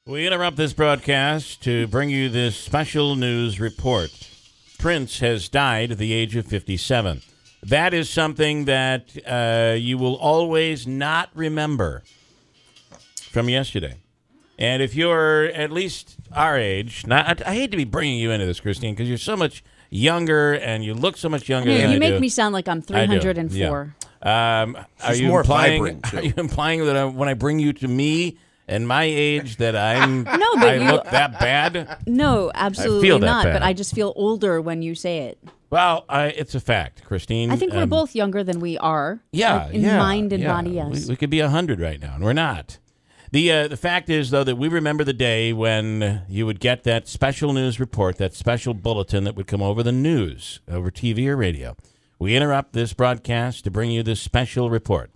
We interrupt this broadcast to bring you this special news report. Prince has died at the age of 57. That is something that you will always not remember from yesterday. And if you're at least our age, I hate to be bringing you into this, Christine, because you're so much younger and you look so much younger than I do. You make me sound like I'm 304. Yeah. Are you more implying, vibrant, too. Are you implying that when I bring you to me and my age that I look that bad? No, absolutely not. bad. But I just feel older when you say it. Well, it's a fact, Christine. I think we're both younger than we are. Yeah, like in mind and body, yes. We could be 100 right now, and we're not. The fact is, though, that we remember the day when you would get that special news report, that special bulletin that would come over the news, over TV or radio. We interrupt this broadcast to bring you this special report.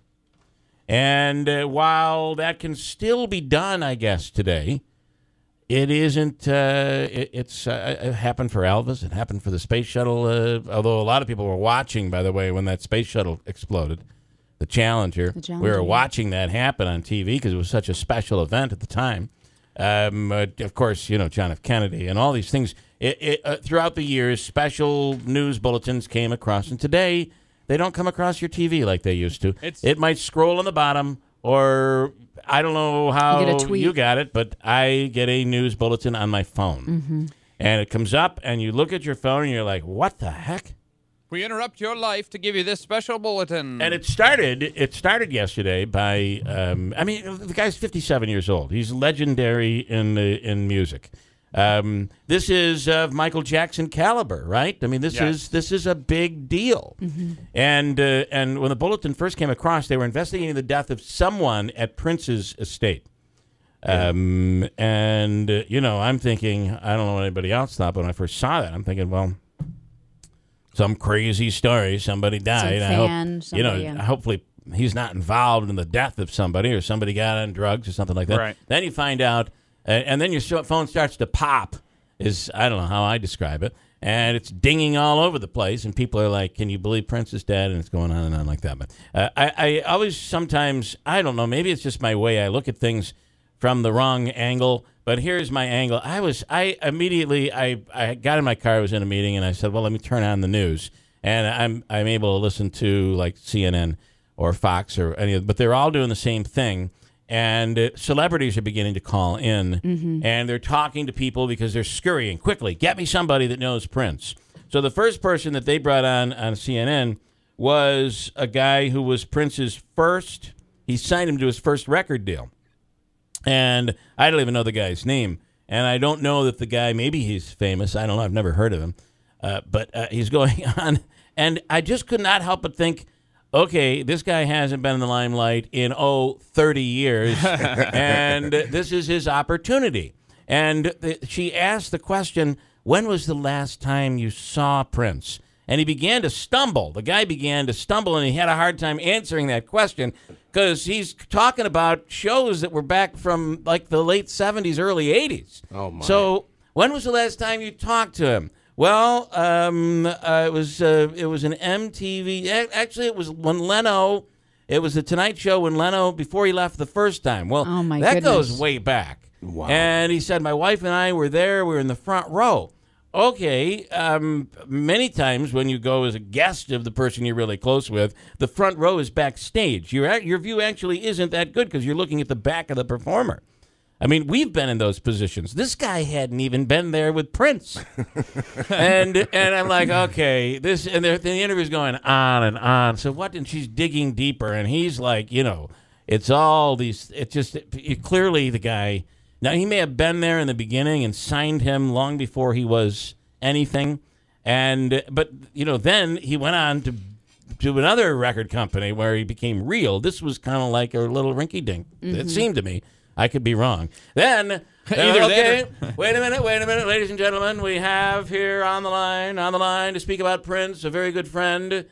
And while that can still be done, I guess, today, it isn't. It happened for Elvis. It happened for the space shuttle, although a lot of people were watching, by the way, when that space shuttle exploded. The Challenger. We were watching that happen on TV because it was such a special event at the time. Of course, John F. Kennedy and all these things. Throughout the years, special news bulletins came across. And today, they don't come across your TV like they used to. It might scroll on the bottom, or I don't know how you got it, but I get a news bulletin on my phone. Mm-hmm. And it comes up, and you look at your phone, and you're like, what the heck? We interrupt your life to give you this special bulletin. And it started yesterday by, the guy's 57 years old. He's legendary in music. This is of Michael Jackson caliber, right? I mean, this is a big deal. Mm-hmm. And when the bulletin first came across, they were investigating the death of someone at Prince's estate. I'm thinking, I don't know what anybody else thought, but when I first saw that, I'm thinking, well, some crazy story. Somebody died. Hopefully he's not involved in the death of somebody, or somebody got on drugs or something like that. Right. Then you find out, and then your phone starts to pop. I don't know how I describe it, and it's dinging all over the place, and people are like, "Can you believe Prince is dead?" And it's going on and on like that. But I always sometimes, I don't know, maybe it's just my way. I look at things from the wrong angle. But here's my angle. I immediately got in my car. I was in a meeting, and I said, "Well, let me turn on the news." And I'm able to listen to like CNN or Fox or any of, but they're all doing the same thing. And celebrities are beginning to call in, and they're talking to people because they're scurrying quickly. Get me somebody that knows Prince. So the first person that they brought on CNN was a guy who was Prince's first. He signed him to his first record deal. And I don't even know the guy's name. And I don't know that the guy, maybe he's famous. I don't know. I've never heard of him. But he's going on. And I just could not help but think, okay, this guy hasn't been in the limelight in, 30 years. And this is his opportunity. And she asked the question, when was the last time you saw Prince? And he began to stumble. The guy began to stumble, and he had a hard time answering that question because he's talking about shows that were back from like the late 70s, early 80s. Oh, my. So when was the last time you talked to him? Well, it was an MTV. Actually, it was when Leno. It was the Tonight Show when Leno, before he left the first time. Well, that goes way back. Wow. And he said, my wife and I were there. We were in the front row. Okay, many times when you go as a guest of the person you're really close with, the front row is backstage. Your view actually isn't that good because you're looking at the back of the performer. I mean, we've been in those positions. This guy hadn't even been there with Prince. and I'm like, okay, the interview's going on and on. So what? And she's digging deeper, and he's like, it's all these, clearly the guy. Now, he may have been there in the beginning and signed him long before he was anything. But then he went on to another record company where he became real. This was kind of like a little rinky-dink. It seemed to me. I could be wrong. Then, wait a minute, ladies and gentlemen. We have here on the line to speak about Prince, a very good friend,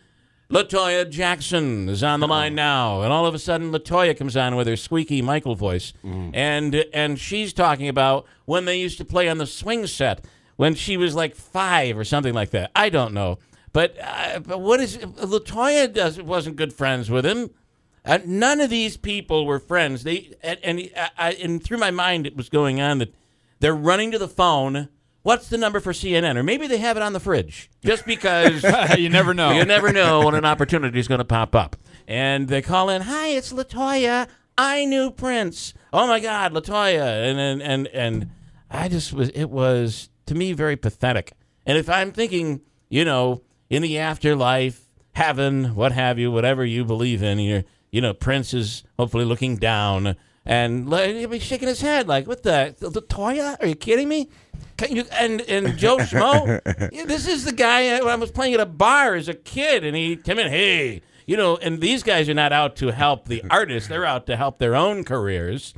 LaToya Jackson is on the line now, and all of a sudden LaToya comes on with her squeaky Michael voice, and she's talking about when they used to play on the swing set when she was like 5 or something like that. I don't know, but what is LaToya wasn't good friends with him. None of these people were friends. And through my mind, it was going on that they're running to the phone. What's the number for CNN? Or maybe they have it on the fridge, just because you never know. You never know when an opportunity is going to pop up. And they call in, "Hi, it's LaToya. I knew Prince. Oh my God, LaToya." And it was to me very pathetic. And if I'm thinking, in the afterlife, heaven, what have you, whatever you believe in, Prince is hopefully looking down and he'll be shaking his head like, "What the LaToya? Are you kidding me?" And Joe Schmo, this is the guy I was playing at a bar as a kid, and he came in, "Hey," and these guys are not out to help the artists; they're out to help their own careers.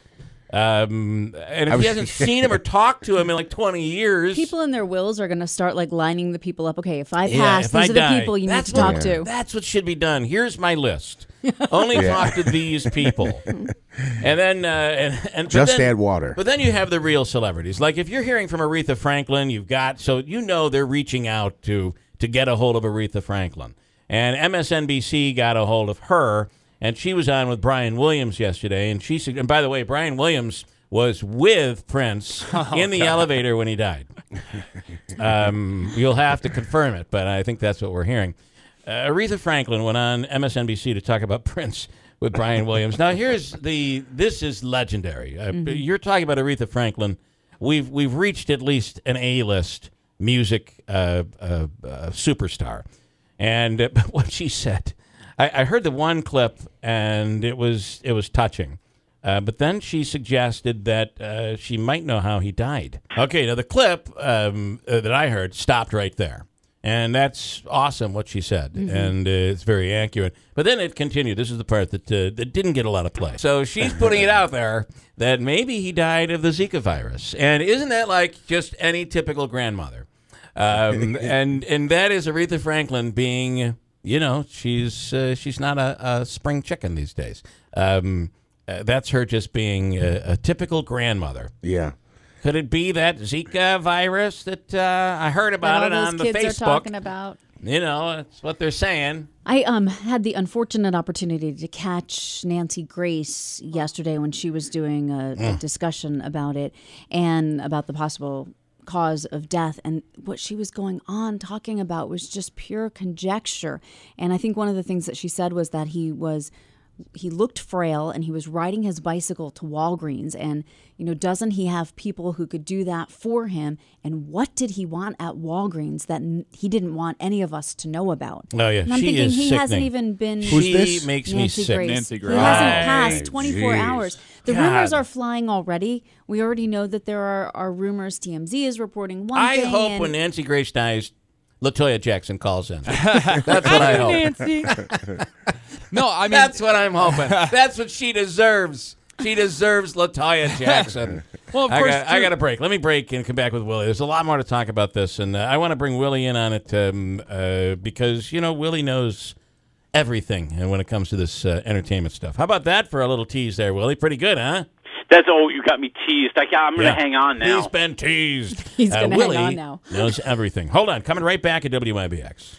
And if he hasn't seen him or talked to him in like 20 years, people in their wills are going to start like lining the people up. Okay, if I pass, these are the people you need to talk to. That's what should be done. Here's my list. Only talk to these people, and then add water. But then you have the real celebrities. Like if you're hearing from Aretha Franklin, they're reaching out to get a hold of Aretha Franklin, and MSNBC got a hold of her. And she was on with Brian Williams yesterday, and and by the way, Brian Williams was with Prince in the elevator when he died. You'll have to confirm it, but I think that's what we're hearing. Aretha Franklin went on MSNBC to talk about Prince with Brian Williams. Now, this is legendary. You're talking about Aretha Franklin. We've reached at least an A-list music superstar, and what she said. I heard the one clip, and it was touching. But then she suggested that she might know how he died. Okay, now the clip that I heard stopped right there. And that's awesome what she said, and it's very accurate. But then it continued. This is the part that didn't get a lot of play. So she's putting it out there that maybe he died of the Zika virus. And isn't that like just any typical grandmother? And that is Aretha Franklin being... she's not a spring chicken these days. That's her just being a typical grandmother. Yeah. Could it be that Zika virus that I heard about it on the Facebook? Kids are talking about. That's what they're saying. I had the unfortunate opportunity to catch Nancy Grace yesterday when she was doing a discussion about it and about the possible cause of death, and what she was going on talking about was just pure conjecture. And I think one of the things that she said was that he looked frail and he was riding his bicycle to Walgreens, and doesn't he have people who could do that for him? And what did he want at Walgreens that he didn't want any of us to know about? Oh yeah, and I'm thinking he hasn't even been. Who's this? Makes me sick. Grace. Nancy Grace. He hasn't passed 24 hours. The God. rumors are flying already. We already know that there are rumors. TMZ is reporting one thing. I hope when Nancy Grace dies, LaToya Jackson calls in. That's what I hope. Nancy. No, I mean that's what I'm hoping. That's what she deserves. She deserves LaToya Jackson. Well, of course, I got a break. Let me break and come back with Willie. There's a lot more to talk about this, and I want to bring Willie in on it because Willie knows everything, and when it comes to this entertainment stuff. How about that for a little tease there, Willie? Pretty good, huh? You got me teased. I'm going to hang on now. He's been teased. He's going to hang on now. Willie knows everything. Hold on. Coming right back at WIBX.